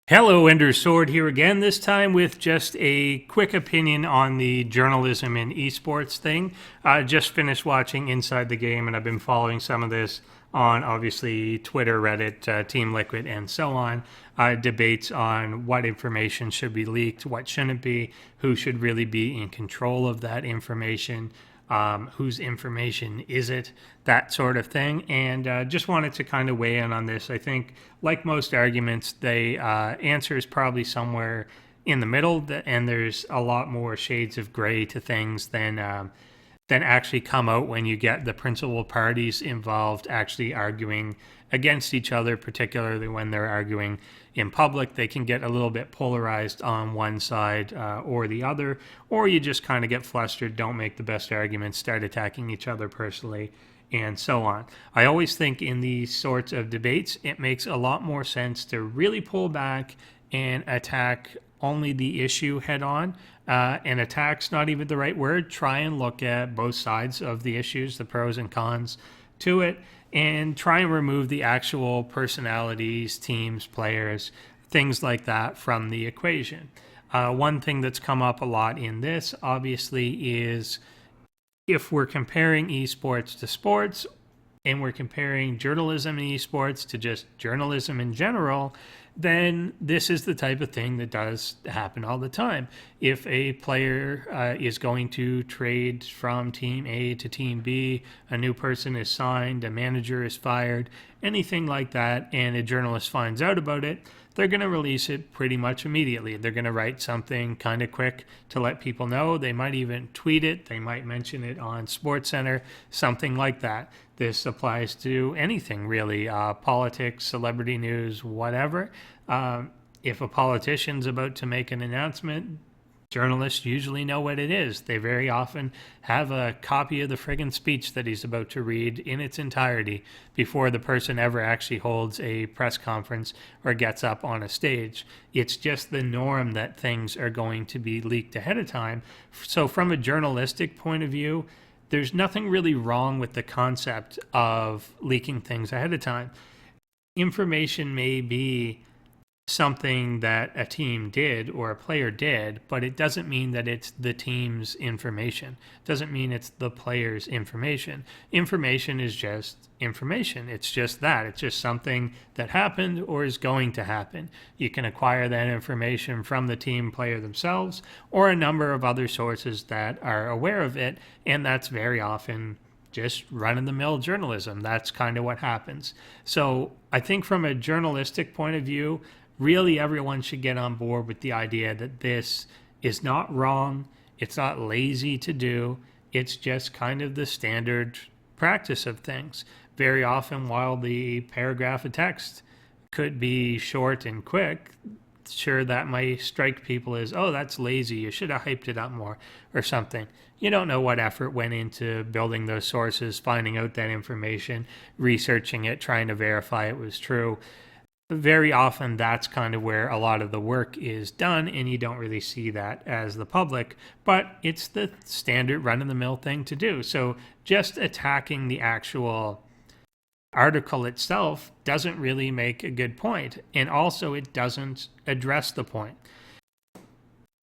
Hello, Endersword here again, this time with just a quick opinion on the journalism in eSports thing. I just finished watching Inside the Game, and I've been following some of this on obviously Twitter, Reddit, Team Liquid, and so on. Debates on what information should be leaked, what shouldn't be, who should really be in control of that information. Whose information is it, that sort of thing. And just wanted to kind of weigh in on this. I think, like most arguments, the answer is probably somewhere in the middle, and there's a lot more shades of gray to things than actually come out when you get the principal parties involved actually arguing against each other, particularly when they're arguing in public. They can get a little bit polarized on one side or the other, or you just kind of get flustered, don't make the best arguments, start attacking each other personally, and so on. I always think in these sorts of debates, it makes a lot more sense to really pull back and attack only the issue head on. And attack's not even the right word. Try and look at both sides of the issues, the pros and cons to it, and try and remove the actual personalities, teams, players, things like that from the equation. One thing that's come up a lot in this, obviously, is if we're comparing esports to sports and we're comparing journalism in esports to just journalism in general, then this is the type of thing that does happen all the time. If a player is going to trade from team A to team B, a new person is signed, a manager is fired, anything like that, and a journalist finds out about it, they're going to release it pretty much immediately. They're going to write something kind of quick to let people know. They might even tweet it. They might mention it on SportsCenter, something like that. This applies to anything, really, politics, celebrity news, whatever. If a politician's about to make an announcement, journalists usually know what it is. They very often have a copy of the friggin' speech that he's about to read in its entirety before the person ever actually holds a press conference or gets up on a stage. It's just the norm that things are going to be leaked ahead of time. So from a journalistic point of view, there's nothing really wrong with the concept of leaking things ahead of time. Information may be something that a team did or a player did, but it doesn't mean that it's the team's information. It doesn't mean it's the player's information. Information is just information. It's just that. It's just something that happened or is going to happen. You can acquire that information from the team player themselves or a number of other sources that are aware of it, and that's very often just run-of-the-mill journalism. That's kind of what happens. So I think from a journalistic point of view, really everyone should get on board with the idea that this is not wrong, it's not lazy to do, it's just kind of the standard practice of things. Very often, while the paragraph of text could be short and quick, sure, that might strike people as, oh, that's lazy, you should have hyped it up more or something. You don't know what effort went into building those sources, finding out that information, researching it, trying to verify it was true. Very often that's kind of where a lot of the work is done, and you don't really see that as the public, but it's the standard run-of-the-mill thing to do. So just attacking the actual article itself doesn't really make a good point, and also it doesn't address the point.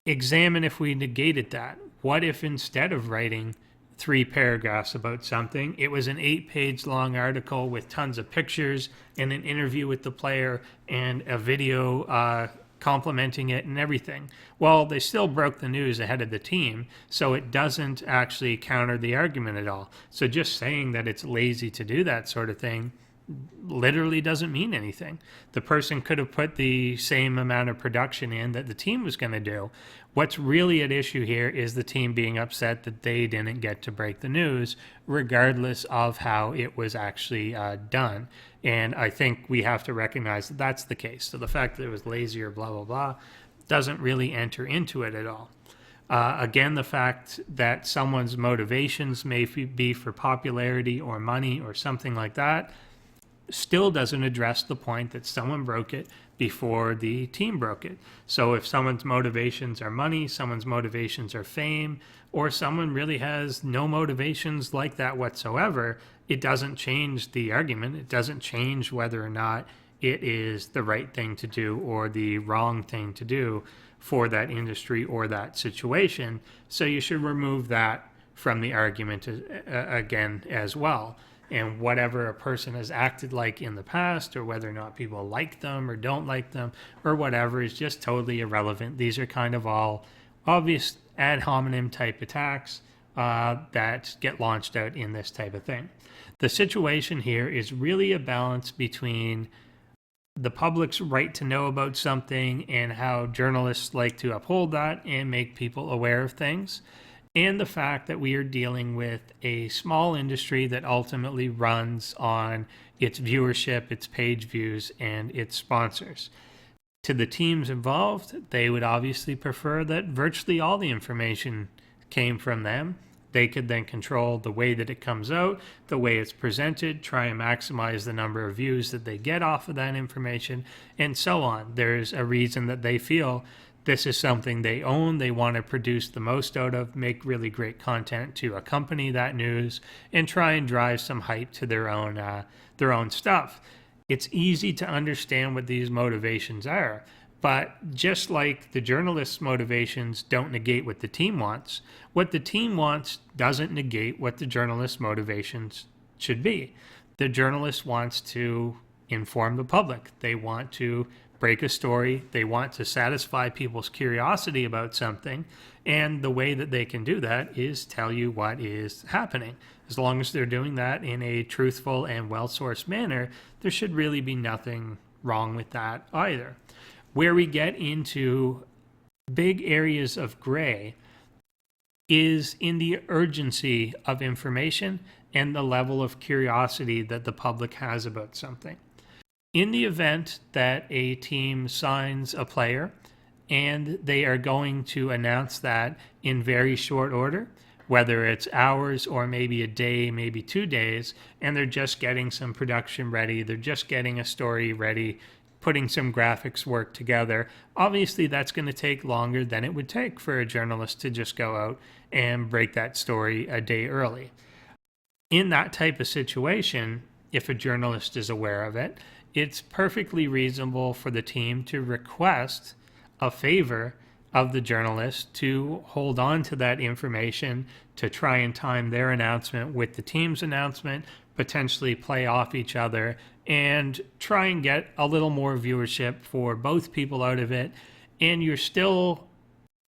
Examine if we negated that. What if instead of writing 3 paragraphs about something, it was an 8-page long article with tons of pictures and an interview with the player and a video complimenting it and everything? Well, they still broke the news ahead of the team, so it doesn't actually counter the argument at all. So just saying that it's lazy to do that sort of thing literally doesn't mean anything. The person could have put the same amount of production in that the team was going to do. What's really at issue here is the team being upset that they didn't get to break the news, regardless of how it was actually done. And I think we have to recognize that that's the case. So the fact that it was lazy or blah, blah, blah doesn't really enter into it at all. Again, the fact that someone's motivations may be for popularity or money or something like that still doesn't address the point that someone broke it before the team broke it. So if someone's motivations are money, someone's motivations are fame, or someone really has no motivations like that whatsoever, it doesn't change the argument. It doesn't change whether or not it is the right thing to do or the wrong thing to do for that industry or that situation. So you should remove that from the argument again as well. And whatever a person has acted like in the past, or whether or not people like them or don't like them or whatever, is just totally irrelevant. These are kind of all obvious ad hominem type attacks that get launched out in this type of thing. The situation here is really a balance between the public's right to know about something and how journalists like to uphold that and make people aware of things, and the fact that we are dealing with a small industry that ultimately runs on its viewership, its page views, and its sponsors. To the teams involved, they would obviously prefer that virtually all the information came from them. They could then control the way that it comes out, the way it's presented, try and maximize the number of views that they get off of that information, and so on. There's a reason that they feel this is something they own, they want to produce the most out of, make really great content to accompany that news, and try and drive some hype to their own stuff. It's easy to understand what these motivations are. But just like the journalist's motivations don't negate what the team wants, what the team wants doesn't negate what the journalist's motivations should be. The journalist wants to inform the public. They want to break a story. They want to satisfy people's curiosity about something. And the way that they can do that is tell you what is happening. As long as they're doing that in a truthful and well-sourced manner, there should really be nothing wrong with that either. Where we get into big areas of gray is in the urgency of information and the level of curiosity that the public has about something. In the event that a team signs a player and they are going to announce that in very short order, whether it's hours or maybe a day, maybe 2 days, and they're just getting some production ready, they're just getting a story ready, putting some graphics work together, obviously that's going to take longer than it would take for a journalist to just go out and break that story a day early. In that type of situation, if a journalist is aware of it, it's perfectly reasonable for the team to request a favor of the journalist to hold on to that information, to try and time their announcement with the team's announcement, potentially play off each other, and try and get a little more viewership for both people out of it, and you're still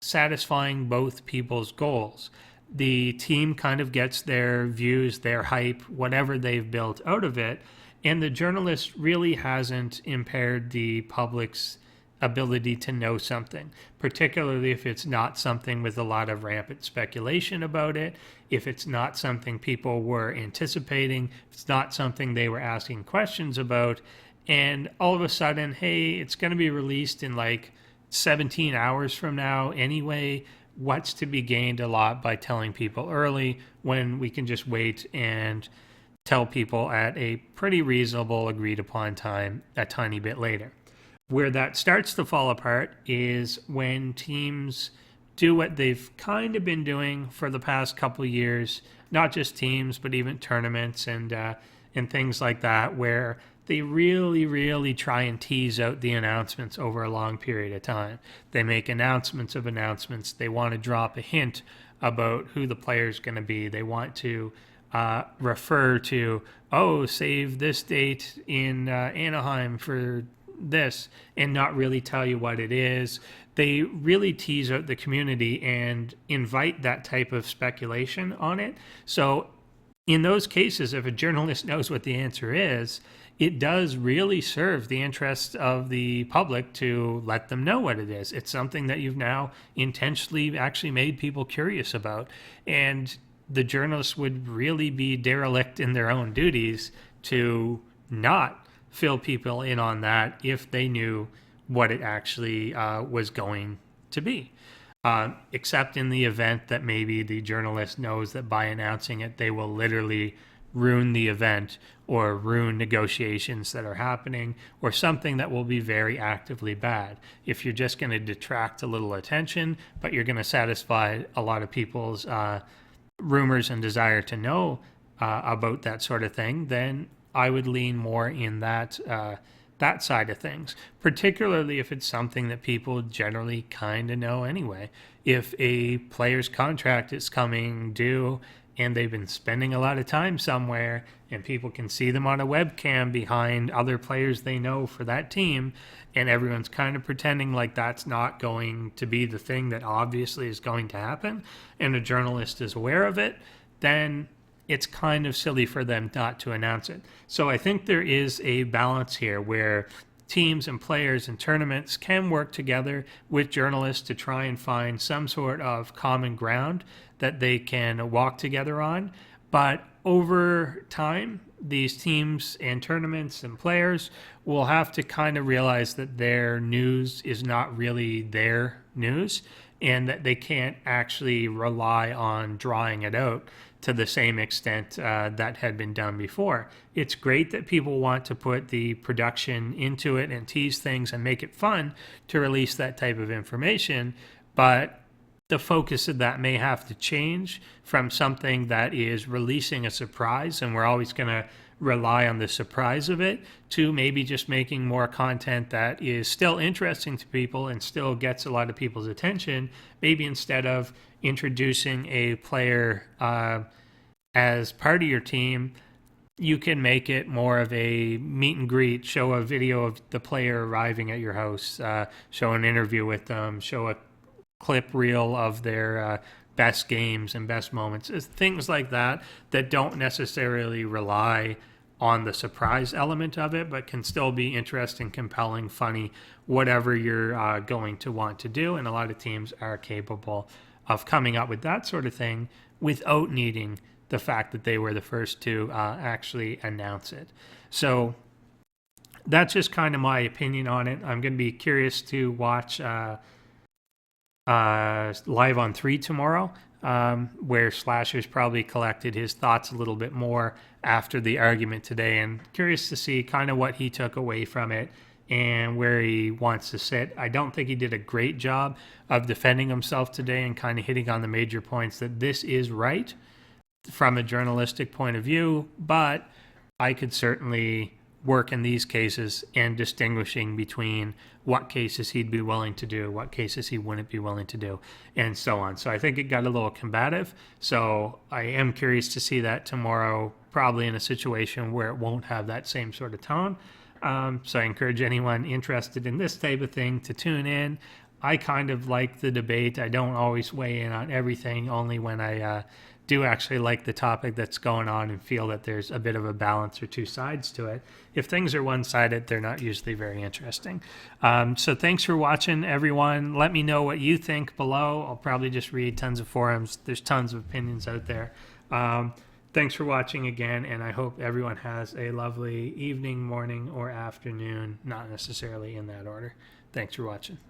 satisfying both people's goals. The team kind of gets their views, their hype, whatever they've built out of it, and the journalist really hasn't impaired the public's ability to know something, particularly if it's not something with a lot of rampant speculation about it, if it's not something people were anticipating, if it's not something they were asking questions about, and all of a sudden, hey, it's going to be released in like 17 hours from now anyway. What's to be gained a lot by telling people early when we can just wait and tell people at a pretty reasonable agreed upon time a tiny bit later. Where that starts to fall apart is when teams do what they've kind of been doing for the past couple of years, not just teams, but even tournaments and things like that, where they really try and tease out the announcements over a long period of time. They make announcements of announcements. They want to drop a hint about who the player is going to be. They want to refer to, oh, save this date in Anaheim for this, and not really tell you what it is. They really tease out the community and invite that type of speculation on it. So in those cases, if a journalist knows what the answer is, it does really serve the interests of the public to let them know what it is. It's something that you've now intentionally actually made people curious about. And the journalists would really be derelict in their own duties to not fill people in on that if they knew what it actually was going to be. Except in the event that maybe the journalist knows that by announcing it, they will literally ruin the event or ruin negotiations that are happening, or something that will be very actively bad. If you're just going to detract a little attention, but you're going to satisfy a lot of people's rumors and desire to know about that sort of thing, then I would lean more in that that side of things, particularly if it's something that people generally kind of know anyway. If a player's contract is coming due and they've been spending a lot of time somewhere and people can see them on a webcam behind other players they know for that team, and everyone's kind of pretending like that's not going to be the thing that obviously is going to happen, and a journalist is aware of it, then it's kind of silly for them not to announce it. So I think there is a balance here where teams and players and tournaments can work together with journalists to try and find some sort of common ground that they can walk together on. But over time, these teams and tournaments and players will have to kind of realize that their news is not really their news, and that they can't actually rely on drawing it out to the same extent that had been done before. It's great that people want to put the production into it and tease things and make it fun to release that type of information, but the focus of that may have to change from something that is releasing a surprise and we're always going to rely on the surprise of it, to maybe just making more content that is still interesting to people and still gets a lot of people's attention. Maybe instead of introducing a player as part of your team, you can make it more of a meet and greet, show a video of the player arriving at your house, show an interview with them, show a clip reel of their best games and best moments, things like that, that don't necessarily rely on the surprise element of it, but can still be interesting, compelling, funny, whatever you're going to want to do. And a lot of teams are capable of coming up with that sort of thing without needing the fact that they were the first to actually announce it. So that's just kind of my opinion on it. I'm going to be curious to watch Live on 3 tomorrow, where Slasher's probably collected his thoughts a little bit more after the argument today, and curious to see kind of what he took away from it and where he wants to sit. I don't think he did a great job of defending himself today and kind of hitting on the major points that this is right from a journalistic point of view, but I could certainly work in these cases and distinguishing between what cases he'd be willing to do, what cases he wouldn't be willing to do, and so on. So I think it got a little combative. So I am curious to see that tomorrow, probably in a situation where it won't have that same sort of tone. So I encourage anyone interested in this type of thing to tune in. I kind of like the debate. I don't always weigh in on everything, only when I do actually like the topic that's going on and feel that there's a bit of a balance or two sides to it. If things are one-sided, they're not usually very interesting. So thanks for watching, everyone. Let me know what you think below. I'll probably just read tons of forums. There's tons of opinions out there. Thanks for watching again, and I hope everyone has a lovely evening, morning, or afternoon, not necessarily in that order. Thanks for watching.